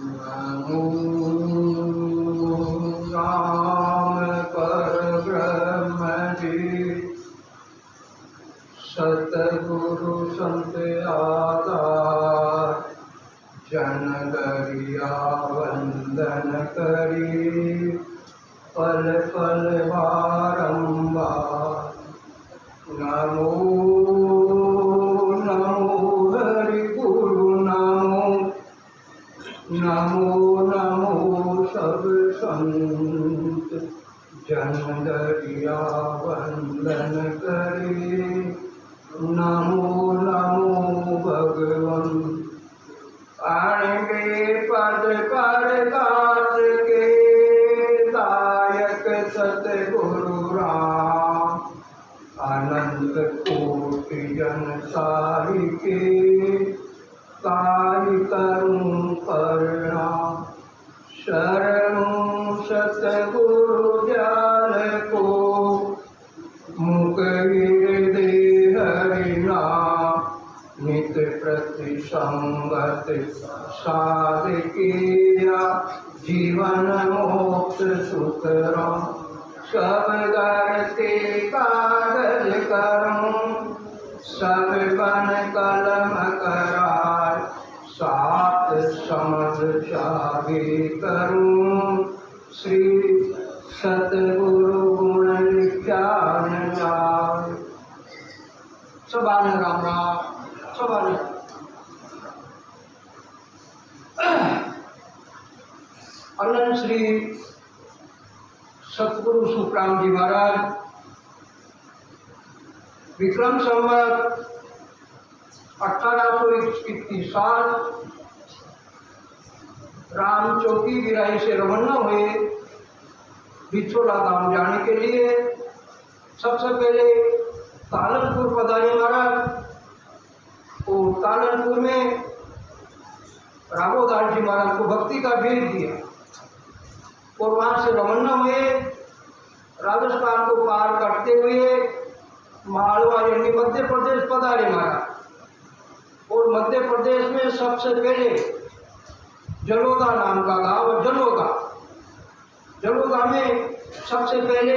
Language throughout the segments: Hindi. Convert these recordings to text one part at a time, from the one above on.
नमो राम परब्रह्म जी सतगुरु संत आधार जन गरिया वंदन करी पल पल बारंबार। नमो नमो हरि गुरु नमो नमो नमो सब संत जन गरिया वंदन करे। नमो नमो भगवन आणवे पद पर दास के दायक सतगुरु राम। अनंत कोटि जन साहि के ताहि करूं प्रणाम। शरणु सतगुरु ज्ञान को मुख हृदय हरि नाम। नित प्रति संगत साधकिया जीवन मोक्ष सुख राम। सब करते कागज करूं सब बन कलम करार। सात समझ जागे करूं श्री सतगुरु गुण ज्ञान जाग। सबान राम राम सबान। अनंत श्री सतगुरु सुखराम जी महाराज विक्रम संवत 1821 साल राम चौकी गिराई से रवाना हुए बिछोला धाम जाने के लिए। सबसे पहले तालनपुर पधारे महाराज और तालनपुर में राघोदास जी महाराज को भक्ति का भेज दिया और वहां से रवाना हुए। राजस्थान को पार करते हुए मालवा यानी मध्य प्रदेश पधारे महाराज और मध्य प्रदेश में सबसे पहले जलोदा नाम का गांव जलोदा में सबसे पहले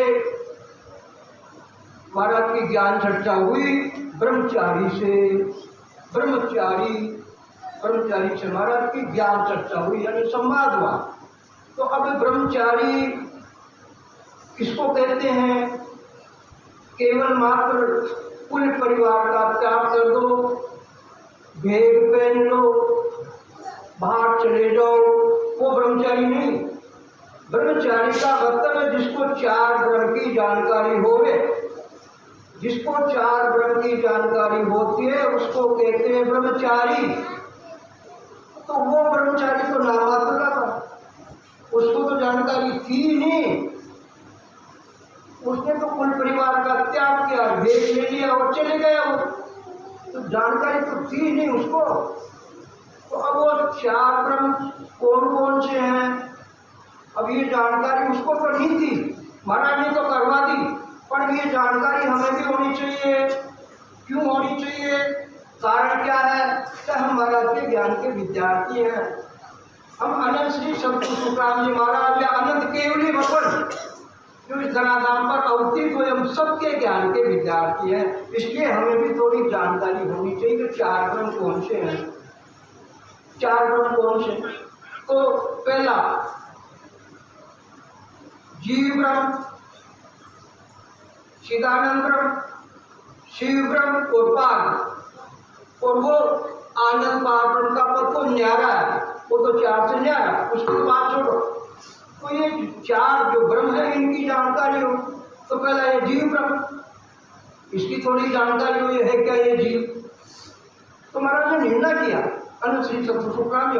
महाराज की ज्ञान चर्चा हुई। ब्रह्मचारी से महाराज की ज्ञान चर्चा हुई यानी संवाद हुआ। तो अब ब्रह्मचारी किसको कहते हैं? केवल मात्र कुल परिवार का त्याग कर दो, भेद पहन लो, बाहर चले जाओ, वो ब्रह्मचारी नहीं। ब्रह्मचारी का मतलब है जिसको चार ब्रह्म की जानकारी होवे। जिसको चार ब्रह्म की जानकारी होती है उसको कहते हैं ब्रह्मचारी। तो वो ब्रह्मचारी तो नामात्र का था, उसको तो जानकारी थी नहीं। उसने तो कुल परिवार का त्याग किया, भेद ले लिया और चले गया। वो तो जानकारी तो थी नहीं उसको। तो अब वो चार ब्रह्म कौन कौन से हैं, अब ये जानकारी उसको तो नहीं थी। महाराज ने तो करवा दी, पर ये जानकारी हमें भी होनी चाहिए। क्यों होनी चाहिए? कारण क्या है कि हम महाराज के ज्ञान के विद्यार्थी हैं। हम अनंत श्री सतगुरु सुखराम जी महाराज या अनंत केवली भगवान जो इस धराधाम पर अवतीर्ण हुए, हम सबके ज्ञान के विद्यार्थी हैं। इसलिए हमें भी थोड़ी जानकारी होनी चाहिए कि चार ब्रह्म कौन से हैं। चार ब्रह्म कौन से? तो पहला जीव ब्रह्म, चिदानंद ब्रह्म, शिव ब्रह्म और पार। और वो आनंद पार ब्रह्म का पद तो न्यारा है, वो तो चार से न्यारा, उसकी बात छोड़ो। तो ये चार जो ब्रह्म है इनकी जानकारी हो। तो पहला ये जीव ब्रह्म, इसकी थोड़ी जानकारी हो, ये है क्या ये जीव। तो महाराज ने निर्णय किया अनंत श्री सतगुरु सुखराम जी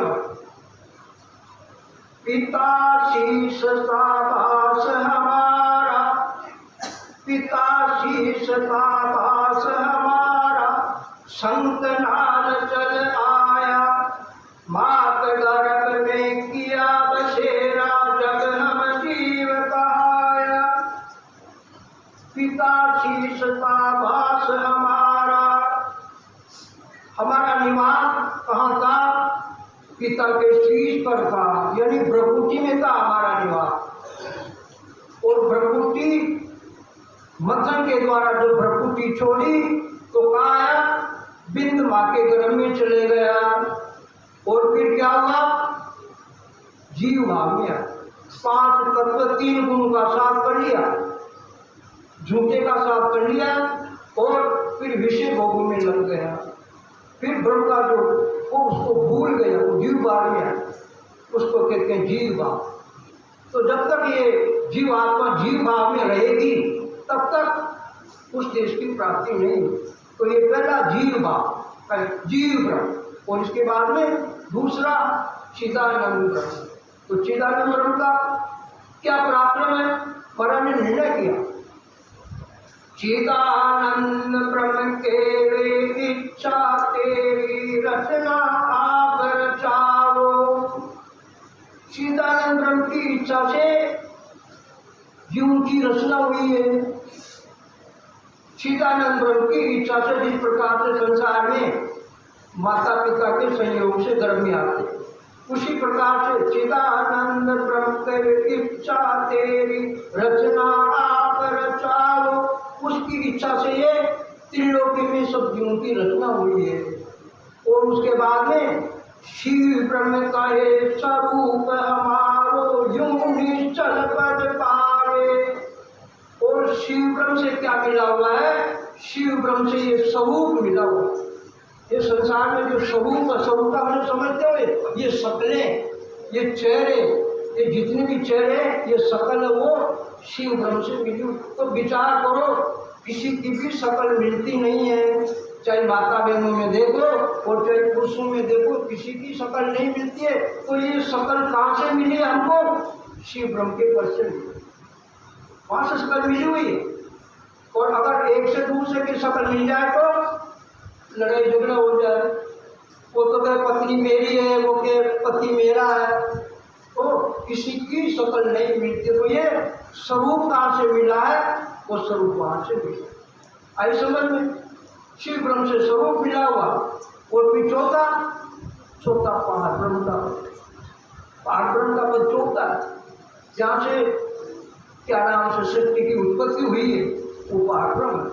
पिता शीश साबास हमारा, पिता शीश साबास हमारा, संत नाल चल आया, मात गर्भ में किया बसेरा, जग हम जीव कहाया। पिता शीश साबास हमारा, हमारा निवास कहाँ था? पिता के शीश पर था, यानी भ्रकुटी में था हमारा निवास। और भ्रकुटी मथन के द्वारा जो भ्रकुटी छोड़ी तो कहाँ आया, बिंद माँ के गर्भ में चले गया। और फिर क्या हुआ, जीव भाव में 5 तत्व 3 गुण का साथ कर लिया, झूठे का साथ कर लिया और फिर विषय भोग में लग गया। फिर ब्रह्म का जो वो उसको भूल गया, वो जीव भाव में, उसको कहते हैं जीव भाव। तो जब तक ये जीव आत्मा जीव भाव में रहेगी तब तक उस देश की प्राप्ति नहीं। तो ये पहला जीव भाव, जीव ब्रह्म, और इसके बाद में दूसरा चिदानंद ब्रह्म। तो चिदानंद ब्रह्म का क्या पराक्रम है, महाराज ने निर्णय किया, चिदानंद ब्रह्म के वे इच्छा तेरी रचना आप रचाओ। चिदानंद ब्रह्म की इच्छा से जीव की रचना हुई है। चिदानंद ब्रह्म की इच्छा से जिस प्रकार से संसार में माता पिता के संयोग से गर्भ में आते, उसी प्रकार से चिदानंद ब्रह्म के इच्छा तेरी रचना आप रचाओ, उसकी इच्छा से ये त्रिलोकी में सब जीवों की रचना हुई है। और उसके बाद में शिव ब्रह्म का ये स्वरूप हमारो यूं निश्चल पद पावे। और शिव ब्रह्म से क्या मिला हुआ है, शिव ब्रह्म से ये स्वरूप मिला हुआ है। ये संसार में जो स्वरूप स्वरूप का मतलब समझते हो, ये शक्लें, ये चेहरे, ये जितने भी चेहरे, ये शकल वो शिव ब्रह्म से मिली। तो विचार करो, किसी की भी शकल मिलती नहीं है, चाहे माता बहनों में देखो और चाहे पुरुषों में देखो, किसी की शकल नहीं मिलती है। तो ये शकल कहाँ से मिली हमको, शिव ब्रह्म के पद से मिली, वहाँ से शकल मिली हुई है। और अगर एक से दूसरे की शकल मिल जाए तो लड़ाई झगड़ा हो जाए, वो तो कहे पत्नी मेरी है, वो कहे पति मेरा है, तो किसी की शकल नहीं मिलती। तो ये स्वरूप कहाँ से मिला है, वो स्वरूप वहाँ से मिला। आई समझ में, शिव ब्रह्म से स्वरूप मिला हुआ। और फिर चौथा पहाड़ ब्रह्म का, पहाड़ ब्रह्म का पद चौथा, जहाँ से क्या नाम से सृष्टि की उत्पत्ति हुई है, वो पहाड़ ब्रह्म।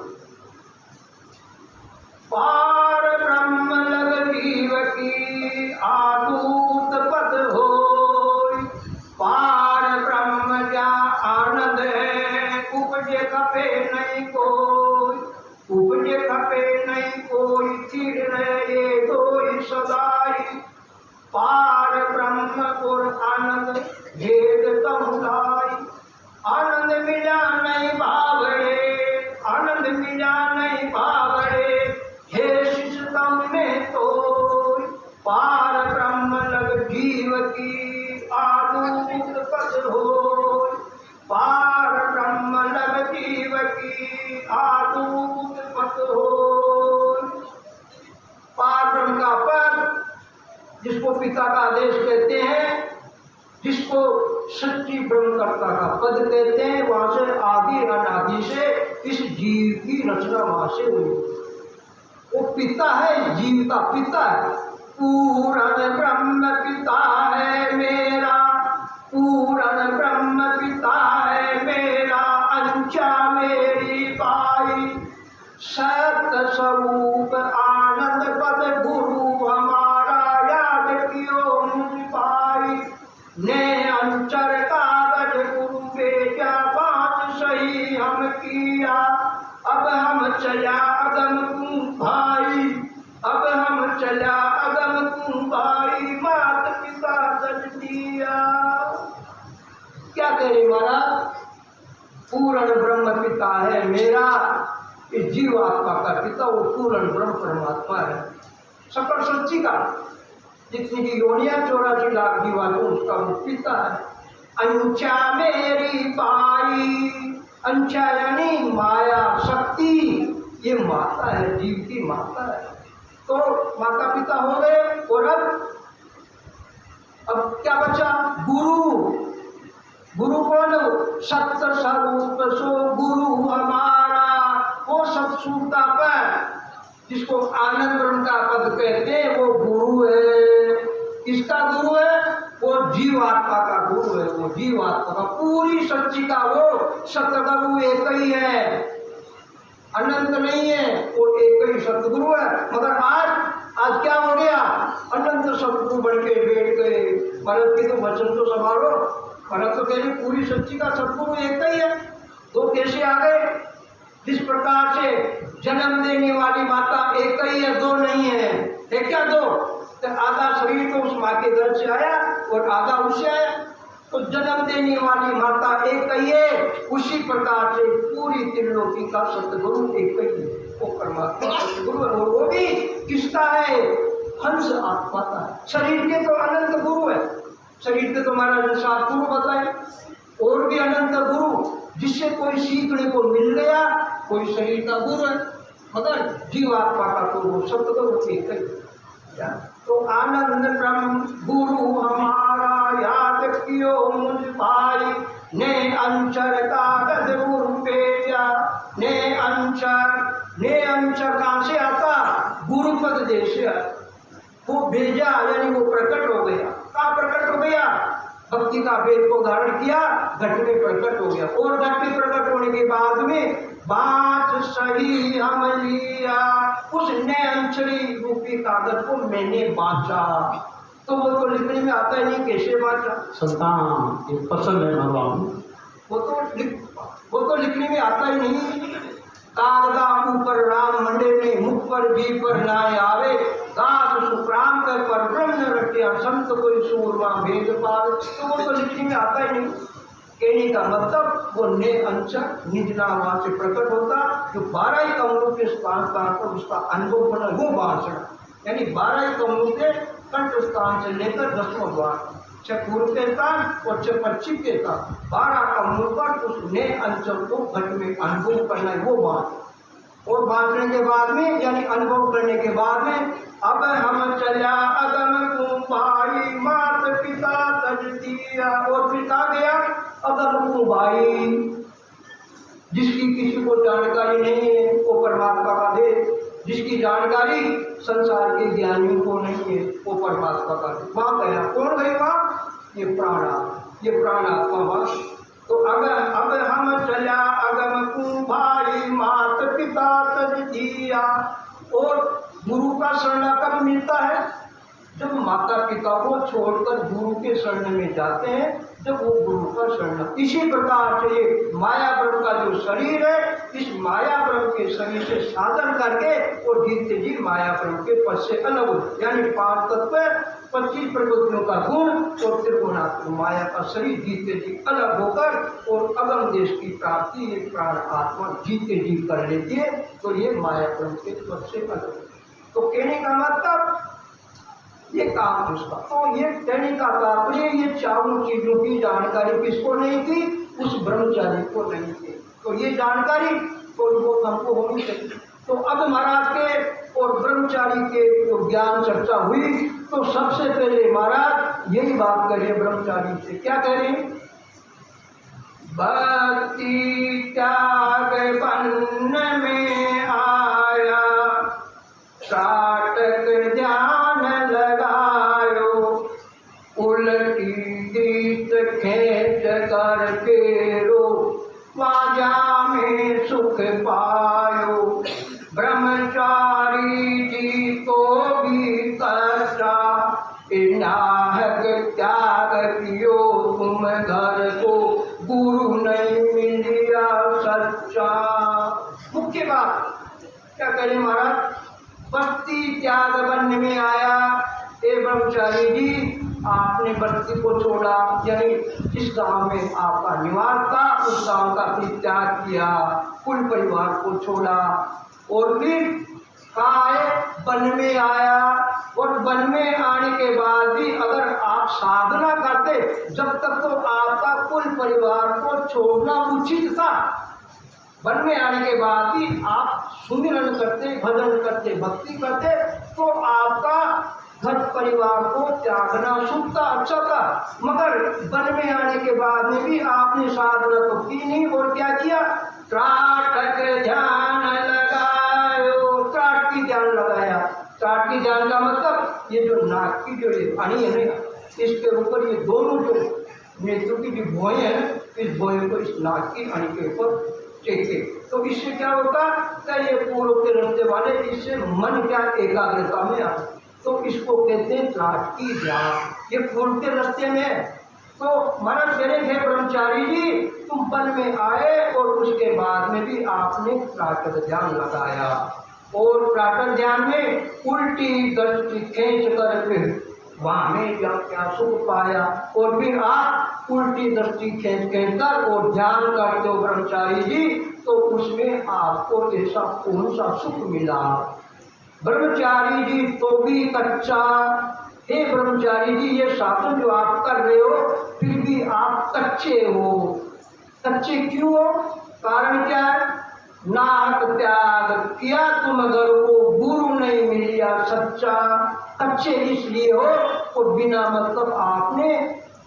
पार ब्रह्म लग जीव की आदूत पद होय, पार ब्रह्म जा आनंद है, उपजे खपे नहीं कोई, उपजे खपे नहीं कोई, चिर रहे दोई सदाई। पार ब्रह्म और आनंद भेद तमुदाई, आनंद मिला नहीं भावड़े, आनंद मिला नहीं भावड़े, हे शिष्यतम में तो पार ब्रह्म लग जीव की आदूत पद हो, पार ब्रह्म लग जीव की आदूत पद हो। पार ब्रह्म का पद, जिसको पिता का आदेश कहते हैं, जिसको सच्ची ब्रह्मकर्ता का पद कहते हैं, वहां से आदि अनादि से इस जीव की रचना वहां से हुई। वो पिता है, जीव का पिता है। पूर्ण ब्रह्म पिता है मेरा, पूर्ण ब्रह्म पिता है मेरा, अंचा मेरी बाई, सत्य स्वरूप आनंद पद गुरु हमारा, याद कियो मुझ पाई। ने अंचर कागज गुरु बेचा, 5 सही हम किया, अब हम चला अगम तू भाई, अब हम चला अगम तू भाई, मात पिता दज दिया। क्या कह रही महाराज, पूर्ण ब्रह्म पिता है मेरा, इस जीवात्मा का पिता वो पूर्ण ब्रह्म परमात्मा है, सकल सच्ची का, जितनी की योनिया 84 लाख जीवात्मा, उसका वो पिता है। अंचा मेरी बाई, अंचा यानी माया शक्ति, ये माता है, जीव की माता है। तो माता पिता हो गए, और अब क्या बचा, गुरु। गुरु कौन, सत्य स्वरूप सो गुरु हमारा, वो सत्सूता पर जिसको आनंद ब्रह्म का पद कहते हैं, वो गुरु है। किसका गुरु है? वो जीवात्मा का गुरु है। वो जीवात्मा का पूरी सच्ची का वो सतगुरु एक ही है, अनंत नहीं है, वो एक ही सतगुरु है। मगर आज क्या हो गया? अनंत सतगुरु बन के बैठ गए। भरत की तो वचन तो संभालो। भरत तो कह रही पूरी सच्ची का सतगुरु एक ही है, तो कैसे आ गए? जिस प्रकार से जन्म देने वाली माता एक ही है, दो नहीं है क्या? दो? तो आधा शरीर तो उस माँ के घर से आया और आधा उससे आया। तो जन्म देने वाली माता एक ही है, उसी प्रकार से पूरी त्रिलोकी का सतगुरु एक ही है, वो परमात्मा सतगुरु है। और वो भी किसका है? हंस आत्मा का है। शरीर के तो अनंत गुरु है, शरीर के तो महाराज सात गुरु बताए, और भी अनंत गुरु जिससे कोई सीखने को मिल गया, कोई शरीर का गुरु है, मगर जीवात्मा का तो वो सतगुरु एक ही। तो आनंद ब्रह्म गुरु हमारा याद कियो मुझ भाई, ने अंशर कागज गुरु भेजा, ने अंशर कहाँ से आता? गुरु पद देश वो भेजा, यानी वो प्रकट हो गया। कहाँ प्रकट हो गया? भक्ति का वेद को धारण किया, घट में प्रकट हो गया। और घट में प्रकट होने के बाद में बात सही हम लिया, उसने अंशरी रूपी कागज को मैंने बांचा। तो वो तो लिखने में आता ही नहीं, कैसे बांचा? संतान पसंद है भगवान, वो तो लिखने में आता ही नहीं। कागदा ऊपर राम मंडे ने, मुख पर भी पर नाय आवे, दास सुप्राम कर पर ब्रह्म रटिया, संत कोई सूरमा भेद पावे। तो वो तो लिखने में आता ही नहीं। कहने का मतलब वो ने अंशर निज नाम से प्रकट होता, जो 12 ही कमलों के स्थान पर उसका अनुभव बना, वो भाषण, यानी 12 ही कमलों के कंठ स्थान से लेकर 10वां द्वार, 6 पूर्व के स्थान और 6 पश्चिम के स्थान, 12 कमलों पर उस ने अंशर को घट में अनुभव करना है, वो बात। और बांटने के बाद में, यानी अनुभव करने के बाद में, अब हम चला अगम कुंभाई, मात पिता तज दिया। और फिर कहा गया अगम कुंभाई, जिसकी किसी को जानकारी नहीं है, वो परमात्मा का दे। जिसकी जानकारी संसार के ज्ञानियों को नहीं है, वो परमात्मा का दे। वहां गया, कौन गए वहां? ये प्राणात्मा वहां। तो अब हम चला अगम कुंभाई, मात पिता तज दिया। और गुरु का शरण कब मिलता है? जब माता पिता को छोड़कर गुरु के शरण में जाते हैं, जब वो गुरु का शरण। इसी प्रकार से ये माया ब्रह्म का जो शरीर है, इस माया ब्रह्म के शरीर से साधन करके और जीते जी माया ब्रह्म के पद से अलग हो, यानी 5 तत्व 25 प्रवृत्तियों का गुण और त्रिगुणात्मक माया का शरीर जीते जी अलग होकर और अगम देश की प्राप्ति ये प्राण आत्मा जीते जी कर लेती है। तो ये माया ब्रह्म के पद से अलग। तो कहने का मतलब ये काम उसका। तो ये कहने का तात्पर्य, ये चारों चीजों की जानकारी किसको नहीं थी? उस ब्रह्मचारी को नहीं थी। तो ये जानकारी तो वो हमको होनी चाहिए। तो अब महाराज के और ब्रह्मचारी के जो ज्ञान चर्चा हुई, तो सबसे पहले महाराज यही बात करिए ब्रह्मचारी से। क्या कह रहे हैं? भक्ति त्याग बन में आया, साटक ध्यान लगायो, उलटी दीत खेच कर फेरो, वाजा में सुख पायो। ब्रह्मचारी जी को भी कष्टा, नाहक त्याग कियो तुम घर को, गुरु नहीं मिलिया सच्चा। मुख्य बात क्या करें महाराज? बस्ती त्याग बनने में आया। ए ब्रह्मचारी जी, आपने बस्ती को छोड़ा, यानी जिस गांव में आपका निवास था उस गांव का त्याग किया, कुल परिवार को छोड़ा, और फिर कहा है वन में आया। और वन में आने के बाद भी अगर आप साधना करते, जब तक तो आपका कुल परिवार को छोड़ना उचित था। वन में आने के बाद भी आप सुमिरन करते, भजन करते, भक्ति करते, तो आपका घर परिवार को त्यागना शुभ था, अच्छा था। मगर वन में आने के बाद में भी आपने साधना तो की नहीं, और क्या किया? त्राटक ध्यान लगायो। त्राट की ध्यान लगाया। त्राट की ध्यान का मतलब ये जो नाक की जो ये पानी है ना, इसके ऊपर ये दोनों जो नेत्रों की जो भुआएं हैं, इस भुआएं को इस नाक की अणी के ऊपर टेके। तो इससे क्या होता है, ये पूर्व के रास्ते वाले, इससे मन क्या एकाग्रता में आता, तो इसको कहते हैं त्राट की ध्यान। ये पूर्व के रास्ते में है। तो महाराज कह रहे थे ब्रह्मचारी जी, तुम वन में आए और उसके बाद में भी आपने त्राटक ध्यान लगाया, और त्राटक ध्यान में उल्टी दृष्टि खींच कर फिर वहाँ में क्या सुख पाया, और फिर आप उल्टी दृष्टि खींच कर और ध्यान करते हो ब्रह्मचारी जी, तो उसमें आपको ऐसा कौन सा सुख मिला। ब्रह्मचारी जी तो भी कच्चा, हे ब्रह्मचारी जी ये साधन जो आप कर रहे हो फिर भी आप कच्चे हो। कच्चे क्यों हो, कारण क्या है, नाहक त्याग किया तुम घर को, गुरु नहीं मिलिया सच्चा। कच्चे इसलिए हो और बिना मतलब आपने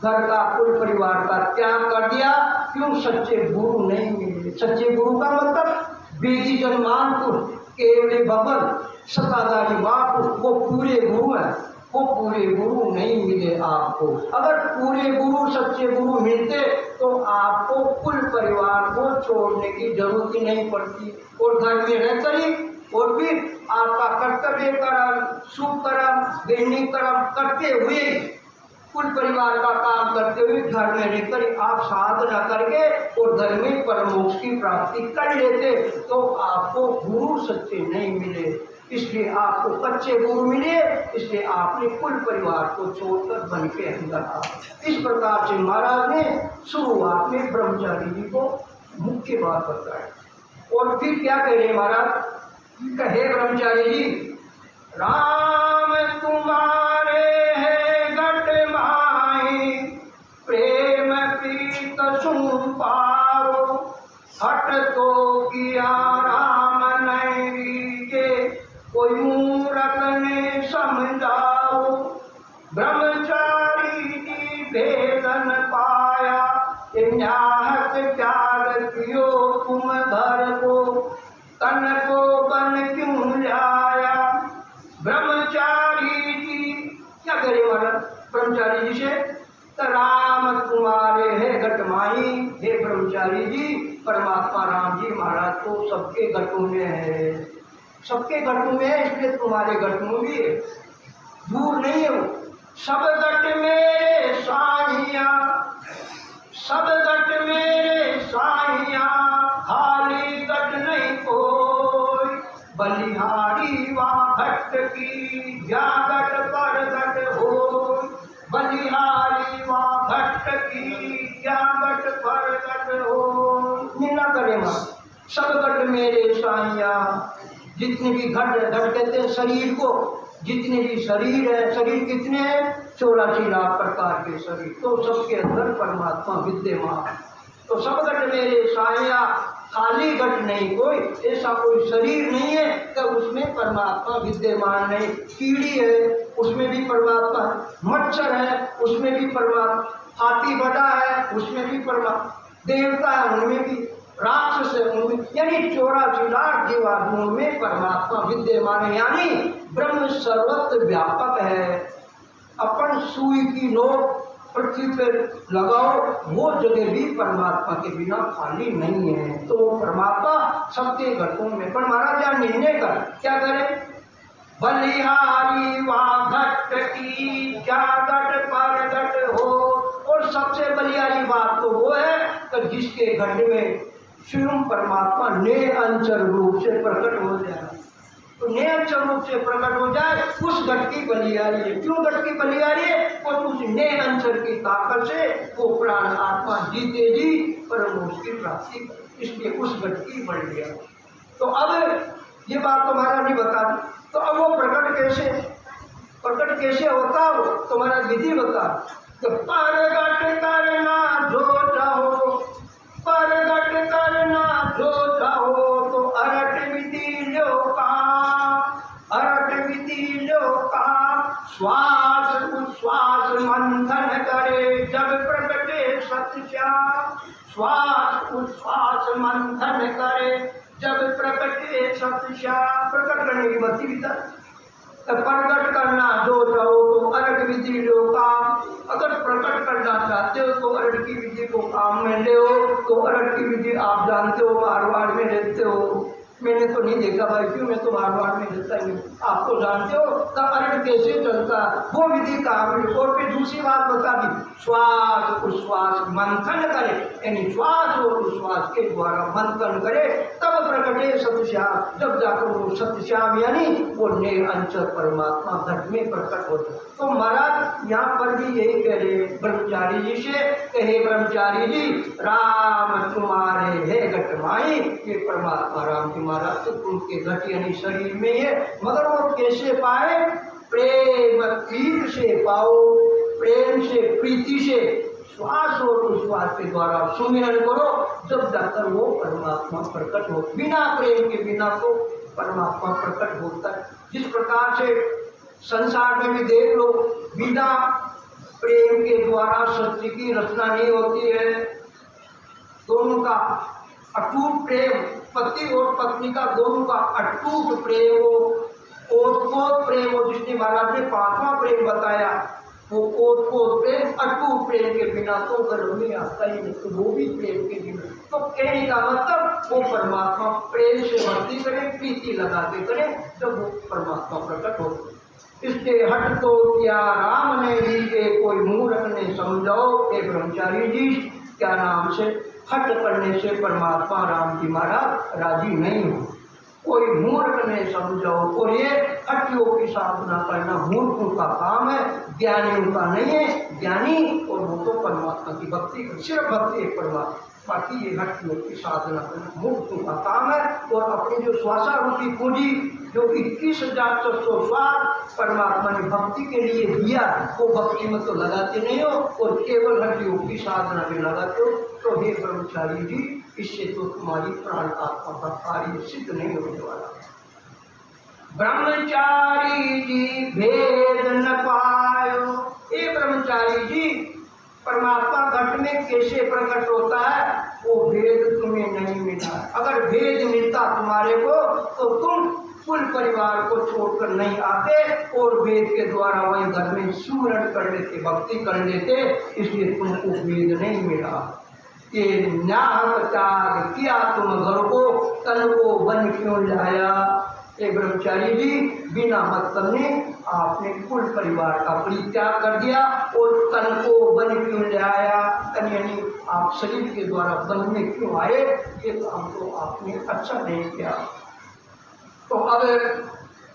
घर का कुल परिवार का त्याग कर दिया, क्यों, सच्चे गुरु नहीं मिले। सच्चे गुरु का मतलब बेदी जन्मानपुर केवल बबल सताधारी महापुर, वो पूरे गुरु है, वो पूरे गुरु नहीं मिले आपको। अगर पूरे गुरु सच्चे गुरु मिलते तो आपको कुल परिवार को छोड़ने की जरूरत ही नहीं पड़ती, और घर में रहकर ही और फिर आपका कर्तव्य कर्म, शुभ कर्म, दैनिक कर्म करते हुए, कुल परिवार का काम करते हुए घर में रहकर आप साधना करके और घर में परम मोक्ष की प्राप्ति कर लेते, तो आपको गुरु सच्चे नहीं मिले, इसलिए आपको कच्चे गुरु मिले, इसलिए आपने कुल परिवार को छोड़कर वन के अंदर आ। इस प्रकार से महाराज ने शुरुआत में ब्रह्मचारी जी को मुख्य बात बताया, और फिर क्या कह रहे महाराज, कहे ब्रह्मचारी जी, राम तुम्हारे है घट माई, प्रेम प्रीत सुन पारो, हट तो किया राम नहीं रीजे, कोई मूरख ने समझाओ। ब्रह्मचारी जी भेदन पाया, न्याहक त्याग कियो तुम घर को, तन को बन क्यों लाया। ब्रह्मचारी जी क्या करे महाराज, ब्रह्मचारी जी से, राम तुम्हारे है घट माई, हे ब्रह्मचारी जी परमात्मा राम जी महाराज तो सबके घटों में है, सबके घटों में है, इसलिए तुम्हारे घट में भी है, दूर नहीं हो। सब घट मेरे साहिया, सब घट मेरे साहिया, खाली घट नहीं कोई, बलिहारी वा घट की, जा घट पर घट हो, बलिहारी वा घट की, जा घट पर घट हो। नीला करे मां, सब घट मेरे साहिया, जितने भी घट, घट कहते हैं शरीर को, जितने भी शरीर है, शरीर कितने हैं, 84 लाख प्रकार के शरीर, तो सबके अंदर परमात्मा विद्यमान। तो सब घट मेरे साया, खाली घट नहीं कोई, ऐसा कोई शरीर नहीं है कि उसमें परमात्मा विद्यमान नहीं। कीड़ी है उसमें भी परमात्मा, मच्छर है उसमें भी परमात्मा, हाथी बड़ा है उसमें भी परमात्मा, देवता है उनमें भी, राक्षस है उनमें, यानी 84 लाख जीवात्माओं में परमात्मा विद्यमान है, यानी ब्रह्म सर्वत्र व्यापक है। अपन सुई की नोक पृथ्वी पर लगाओ, वो जगह भी परमात्मा के बिना खाली नहीं है। तो परमात्मा सबके घटों में, पर महाराज यहाँ निर्णय कर क्या करे, बलिहारी वा घट की, क्या घट पर घट हो। और सबसे बलिहारी बात तो वो है कि जिसके घट में स्वयं परमात्मा निरंतर रूप से प्रकट हो जाए, तो निरंतर रूप से प्रकट हो जाए, उस घट की बलिहारी है। क्यों घट की बलिहारी है, और उस निरंतर की ताकत से वो प्राण आत्मा जीते जी परम मोक्ष की प्राप्ति करे, इसलिए उस घट की बलिहारी। तो अब ये बात तुम्हारा नहीं बता दी, तो अब वो प्रकट कैसे होता हो, तुम्हारा विधि बता। तो परगट करना जो चाहो, परगट करना जो चाहो, तो अरट विधि लो का, अरट विधि लो का। श्वास उच्छ्वास मंथन करे जब प्रकटे सत्या, श्वास उच्छ्वास मंथन करे जब प्रकटे सत्या। प्रकट करने की बत्ती भीतर, तो प्रकट करना जो चाहो तो अर्घ विधि लो काम, अगर प्रकट करना चाहते हो तो अर्घ की विधि को काम में ले हो। तो अर्घ की विधि आप जानते हो, मारवाड़ में रहते हो, मैंने तो नहीं देखा भाई, क्यों, मैं तो मारवाड़ में रहता ही हूँ, आप तो जानते हो तब अर्घ कैसे चलता, वो विधि काम में। और फिर दूसरी बात बता दी, श्वास उश्वास मंथन करे, यानी श्वास और उश्वास के द्वारा मंथन करे तब प्रकटे सत्यश्याम, जब जाकर वो सत्यश्याम यानी वो निरंतर परमात्मा घट में प्रकट होता। तो महाराज यहाँ पर भी यही कह रहे ब्रह्मचारी जी से, कहे ब्रह्मचारी जी राम तुम्हारे है घट माई, ये परमात्मा राम जी महाराज तो उनके घट यानी शरीर में है, मगर वो कैसे पाए, प्रेम प्रीत से पाओ, प्रेम से प्रीति से श्वास और उश्वास के द्वारा सुमिरन करो, जब जाकर वो परमात्मा प्रकट हो। बिना प्रेम के बिना तो परमात्मा प्रकट होता है। जिस प्रकार से संसार में भी देख लो, बिना प्रेम के द्वारा सत्य की रचना नहीं होती है। दोनों का अटूट प्रेम, पति और पत्नी का दोनों का अटूट प्रेम हो, ओतप्रोत प्रेम हो, जिसने महाराज ने पांचवा प्रेम बताया, वो ओतप्रोत प्रेम, अटूट प्रेम के बिना तो गर्भ में आता ही नहीं, तो वो भी प्रेम के बिना। तो कहने का मतलब वो परमात्मा प्रेम से भक्ति करे, प्रीति लगा के करे, जब वो परमात्मा प्रकट हो। इसके हट तो क्या राम ने दी के कोई मूर्ख ने समझाओ, हे ब्रह्मचारी जी क्या नाम से हट करने से परमात्मा राम जी महाराज राजी नहीं हो, कोई मूर्ख ने समझाओ। और ये हटियों की साधना करना मूर्खों का काम है, ज्ञानियों का नहीं है। ज्ञानी और वो तो परमात्मा की भक्ति, सिर्फ भक्ति है परमात्मा, बाकी ये हटियों की साधना करना मूर्खों का काम है। और अपनी जो श्वासारूपी पूंजी जो 21,400 श्वास परमात्मा ने भक्ति के लिए दिया, वो भक्ति में तो लगाते नहीं हो और केवल हटियों की साधना में लगाते हो। तो हे ब्रह्मचारी जी, इससे तो तुम्हारी प्राण आत्मा का कार्य सिद्ध नहीं होने वाला। ब्रह्मचारी जी भेद न पायो, हे ब्रह्मचारी जी परमात्मा घट में कैसे प्रकट होता है, वो भेद तुम्हें नहीं मिला। अगर भेद मिलता तुम्हारे को तो तुम कुल परिवार को छोड़कर नहीं आते और वेद के द्वारा वही घर में सुमरण कर लेते, भक्ति कर लेते, इसलिए तुमको वेद नहीं मिला। ये न्याय त्याग किया तुम घर को, तन को बन क्यों लाया। ये ब्रह्मचारी जी बिना मतलब ने आपने कुल परिवार का परित्याग कर दिया और तन को बन क्यों लाया, तन यानी आप शरीर के द्वारा बन में क्यों आए, ये काम तो आपने अच्छा नहीं किया। तो अब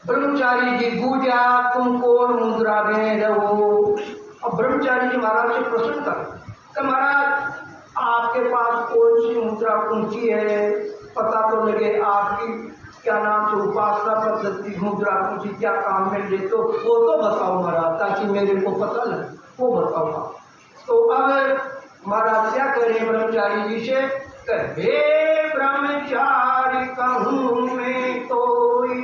ब्रह्मचारी जी पूजा तुम कौन मुद्रा में रहो। अब ब्रह्मचारी जी महाराज से प्रश्न कर, महाराज आपके पास कौन सी मुद्रा पूंजी है, पता तो लगे आपकी क्या नाम से उपासना पद्धति मुद्रा पूंजी क्या काम में ले, तो वो तो बताओ महाराज, ताकि मेरे को पता लगे, वो बताओ। तो अब महाराज क्या कह रहे हैं ब्रह्मचारी जी से, हे ब्रह्मचारी कहूँ मैं तोई,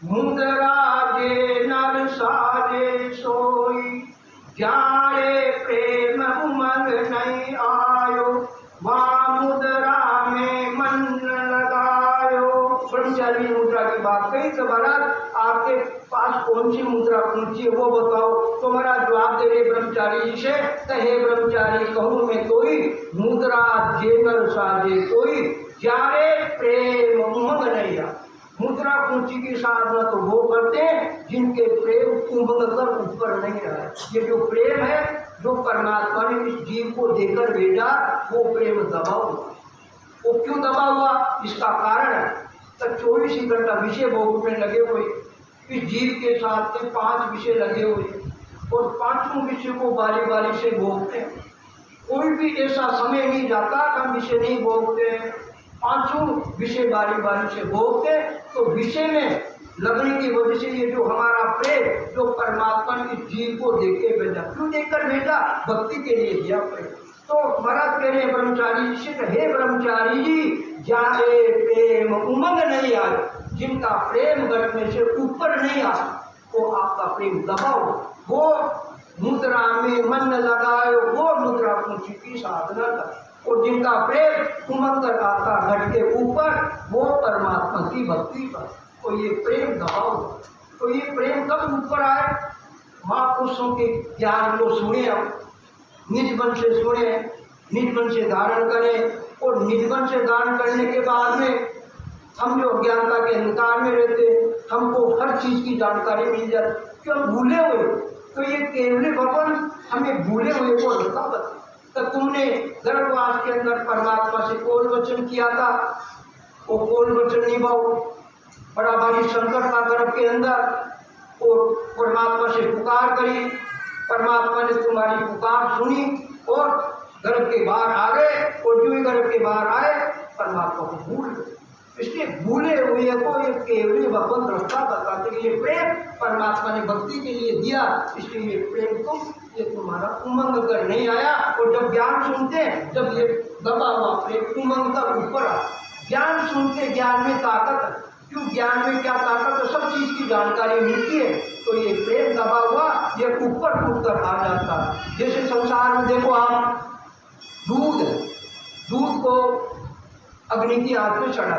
मुद्रा जे नर साजे सोई, जारे प्रेम उमंग नहीं आयो, वहाँ मुद्रा में मन लगायो। ब्रह्मचारी मुद्रा की बात कही तो महाराज आपके पास कौन सी मुद्रा पूछी है वो बताओ। तो महाराज जवाब दे रहे ब्रह्मचारी जी से, हे ब्रह्मचारी कहूँ मैं कोई, मुद्रा जेनर साजे कोई, जारे प्रेम उमंग नहीं आ। मुद्रा पूंजी की साधना तो वो करते हैं जिनके प्रेम उमंग कर ऊपर नहीं रहा। ये जो प्रेम है जो परमात्मा ने इस जीव को देकर भेजा, वो प्रेम दबा हुआ। वो क्यों दबा हुआ, इसका कारण है तो 24 घंटा विषय भोग में लगे हुए, इस जीव के साथ में 5 विषय लगे हुए और 5 विषय को बारी बारी से भोगते हैं। कोई भी ऐसा समय नहीं जाता हम विषय नहीं भोगते हैं, 5 विषय बारी बारी से भोगते। तो विषय में लगने की वजह से ये जो हमारा प्रेम जो परमात्मा ने इस जीव को देके भेजा, क्यों देकर भेजा, भक्ति के लिए दिया प्रेम। तो महाराज कह रहे ब्रह्मचारी जी से, हे ब्रह्मचारी जी जारे प्रेम उमंग नहीं आए, जिनका प्रेम घटने से ऊपर नहीं आया वो आपका प्रेम दबाओ, वो मुद्रा में मन लगाओ, वो मुद्रा पूंजी की साधना कर। और जिनका प्रेम उमंग आता घट के ऊपर, वो परमात्मा की भक्ति कर। तो ये प्रेम दबाओ। तो ये प्रेम कब ऊपर आए? महापुरुषों के ज्ञान को सुने, अब निज मन से सुने, निज मन से धारण करें, और निज मन से धारण करने के बाद में हम जो अज्ञानता के अंधकार में रहते, हमको हर चीज की जानकारी मिल जाए कि हम भूले हुए। तो ये केवल भगवान हमें भूले हुए को बता। तो तुमने गर्भवास के अंदर परमात्मा से कौन वचन किया था, वो कौन वचन निभाओ। बड़ा भारी संकट था गर्भ के अंदर, और परमात्मा से पुकार करी, परमात्मा ने तुम्हारी पुकार सुनी और गर्भ के बाहर आ गए, और जो ही गर्भ के बाहर आए परमात्मा को भूल गए। इसलिए भूले हुए को ये केवल भगवत रास्ता बताते कि ये प्रेम परमात्मा ने भक्ति के लिए दिया, इसलिए ये प्रेम तुम, ये तुम्हारा उमंग कर नहीं आया। और जब ज्ञान सुनते, जब ये दबा हुआ प्रेम उमंग का ऊपर आ, ज्ञान सुनते, ज्ञान में ताकत है। क्यों? ज्ञान में क्या ताकत है? सब चीज की जानकारी मिलती है। तो ये प्रेम दबा हुआ ये ऊपर टूट कर आ जाता है। जैसे संसार में देखो आप, दूध को अग्नि की आग पे चढ़ा,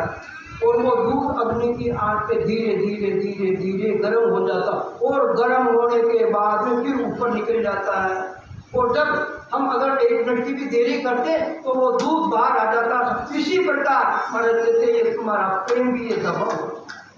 और वो दूध अग्नि की आग पे धीरे धीरे धीरे धीरे गर्म हो जाता, और गर्म होने के बाद में फिर ऊपर निकल जाता है। और जब हम अगर 1 मिनट की भी देरी करते तो वो दूध बाहर आ जाता। इसी प्रकार मदद लेते ये तुम्हारा प्रेम भी ये दबा हो।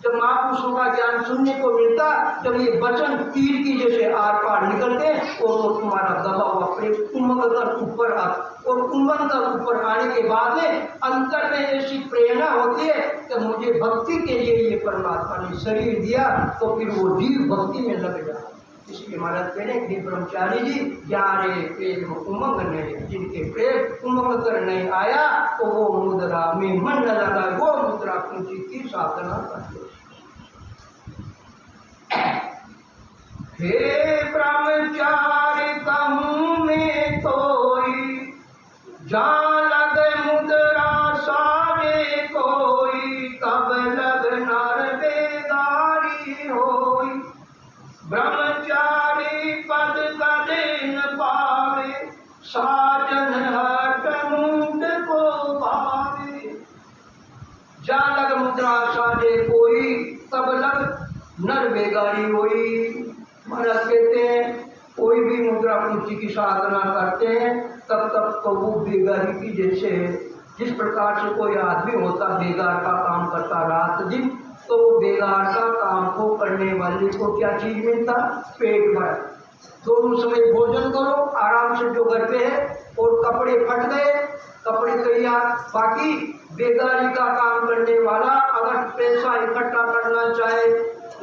जब महापुरुषों का ज्ञान सुनने को मिलता, जब ये वचन तीर की जैसे आर पार निकलते, और वो तुम्हारा दबा हुआ प्रेम उमंग कर ऊपर आता, और उमंग कर ऊपर आने के बाद में अंतर में ऐसी प्रेरणा होती है कि मुझे भक्ति के लिए ये परमात्मा ने शरीर दिया, तो फिर वो जीव भक्ति में लग जाता। इसलिए महाराज कहने कि ब्रह्मचारी जी, ज्ञाने प्रेम उमंग नहीं, जिनके प्रेम उमंग कर नहीं आया तो वो मुद्रा में मन न लगा, वो मुद्रा पूंजी की साधना करते। हे ब्रह्मचारी कहूँ में तोई, जहाँ लगे मुद्रा सारे कोई, तब लग नर बेदारी होई। ब्रह्मचारी पद कदे न पावे, साजन हट मुंड को पावे। जा लग मुद्रा साजे कोई, तब लग नर बेगारी होई। महाराज कहते हैं कोई भी मुद्रा पूंजी की साधना करते हैं तब तक तो वो बेगारी की जैसे है। जिस प्रकार से कोई आदमी होता बेगार का काम करता रात दिन, तो वो बेगार का काम को करने वाले को क्या चीज मिलता? पेट भर। दोनों समय भोजन करो आराम से जो घर पे है, और कपड़े फट गए, कपड़े तैयार। बाकी बेगारी का काम करने वाला अगर पैसा इकट्ठा करना चाहे,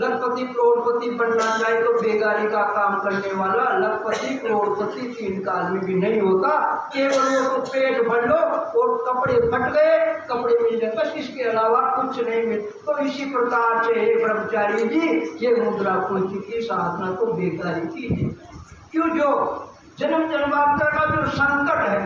लखपति करोड़पति बनना चाहे, तो बेगारी का काम करने वाला लखपति करोड़पति 3 काल में भी नहीं होता। केवल वो तो पेट भर लो और कपड़े फट गए, कपड़े मिल जाए, बस इसके अलावा कुछ नहीं मिल। तो इसी प्रकार से हे ब्रह्मचारी जी, ये मुद्रा पूंजी की साधना तो बेगारी की है। क्यों? जो जन्म जन्मांतर का जो संकट है,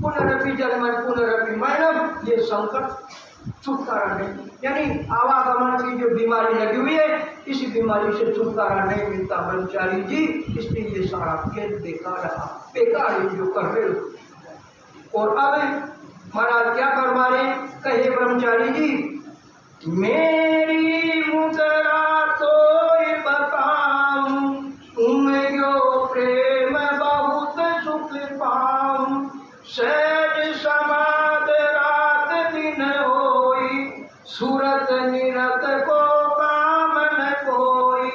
पुनरपि जन्म पुनरपि मरणम, ये संकट छुटकारा नहीं, यानी आवागमन की जो बीमारी लगी हुई है, इस बीमारी से छुटकारा नहीं मिलता ब्रह्मचारी जी। इसलिए ये सारा खेल बेकार रहा, बेकार जो कर रहे हो। और अब महाराज क्या फरमा रहे? कहे ब्रह्मचारी जी, मेरी मुद्रा तो बताऊं, तुम जो प्रेम बहुत सुख पाऊं। सहज समाध रात दिन होई, सूरत निरत को काम न कोई।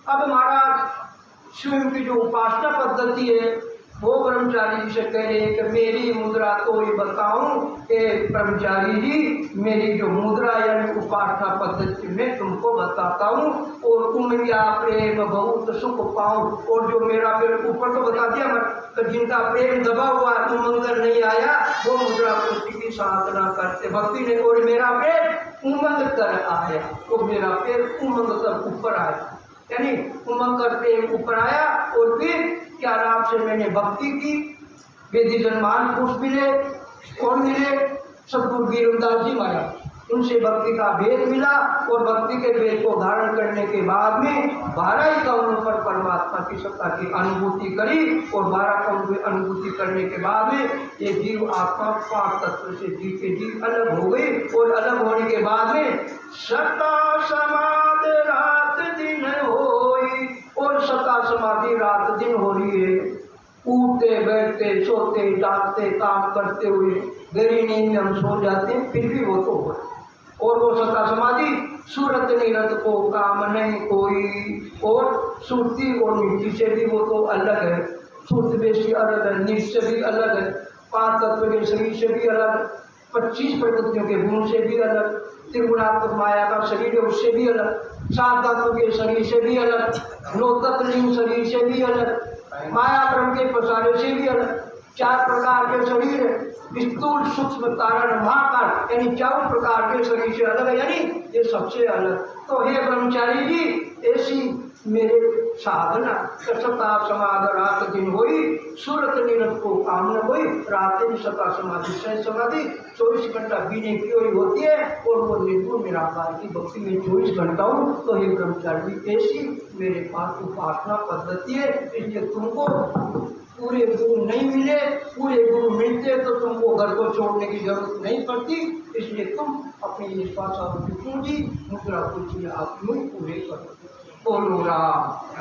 अब महाराज शिव की जो उपासना पद्धति है वो ब्रह्मचारी जी से कह रहे हैं कि मेरी मुद्रा तो ही बताऊं कि ब्रह्मचारी जी, मेरी जो मुद्रा यानी उपासना पद्धति में तुमको बताता हूँ, और तुम या प्रेम बहुत सुख पाऊं। और जो मेरा फिर ऊपर तो बता दिया, तो जिनका प्रेम दबा हुआ उमंग नहीं आया, वो मुद्रा पूंजी की साधना करते भक्ति ने। और मेरा प्रेम उमंग कर आया, तो मेरा प्रेम उमंग कर ऊपर आया, यानी उमंग कर प्रेम ऊपर आया। और फिर क्या नाम से मैंने भक्ति की, वेदी जन्मान पुरुष मिले, कौन मिले? सतगुरु वीरदास जी महाराज, उनसे भक्ति का भेद मिला। और भक्ति के भेद को धारण करने के बाद में 12 ही कौनों पर परमात्मा की सत्ता की अनुभूति करी, और 12 कौनों की अनुभूति करने के बाद में ये जीव आत्मा 5 तत्व से जीव के जीव अलग हो गई, और अलग होने के बाद में सता समाधि रात दिन होई, और सता समाधि रात दिन हो रही है। उठते बैठते सोते जागते काम करते हुए गहरी नींद में हम सो जाते हैं, फिर भी वो तो हो। और वो सता समाधि सूरत नीरत को काम नहीं कोई, और सुरती और मिट्टी से भी वो तो अलग है, सुरत बेशी अलग है, नीच से भी अलग है, 5 तत्व के शरीर से भी अलग, 25 प्रकृतियों के गुण से भी अलग, त्रिगुणात्मक माया का शरीर है उससे भी अलग, 7 तत्व के शरीर से भी अलग, 9 तत्वलिंग शरीर से भी अलग, माया ब्रह्म के पसारे से भी अलग, 4 प्रकार के शरीर है, स्थूल सूक्ष्म कारण महाकाल, यानी 4 प्रकार के शरीर से अलग है, यानी ये सबसे अलग। तो हे ब्रह्मचारी जी, ऐसी मेरे साधना सता समाधि रात दिन होई, सूरत नीरत को काम न होई, रात दिन सता समाधि से समाधि 24 घंटा बीने की हुई होती है, और वो निर्गुण निराकार की भक्ति में 24 घंटा हूँ। तो हे ब्रह्मचारी, ऐसी मेरे पास उपासना पद्धति है, इसलिए तुमको पूरे गुरु नहीं मिले, पूरे गुरु मिलते तो तुमको घर को छोड़ने की जरूरत नहीं पड़ती, इसलिए तुम अपनी निष्पास पूंजी मुद्रा पूछिए आप पूरे करो। बोलो राम।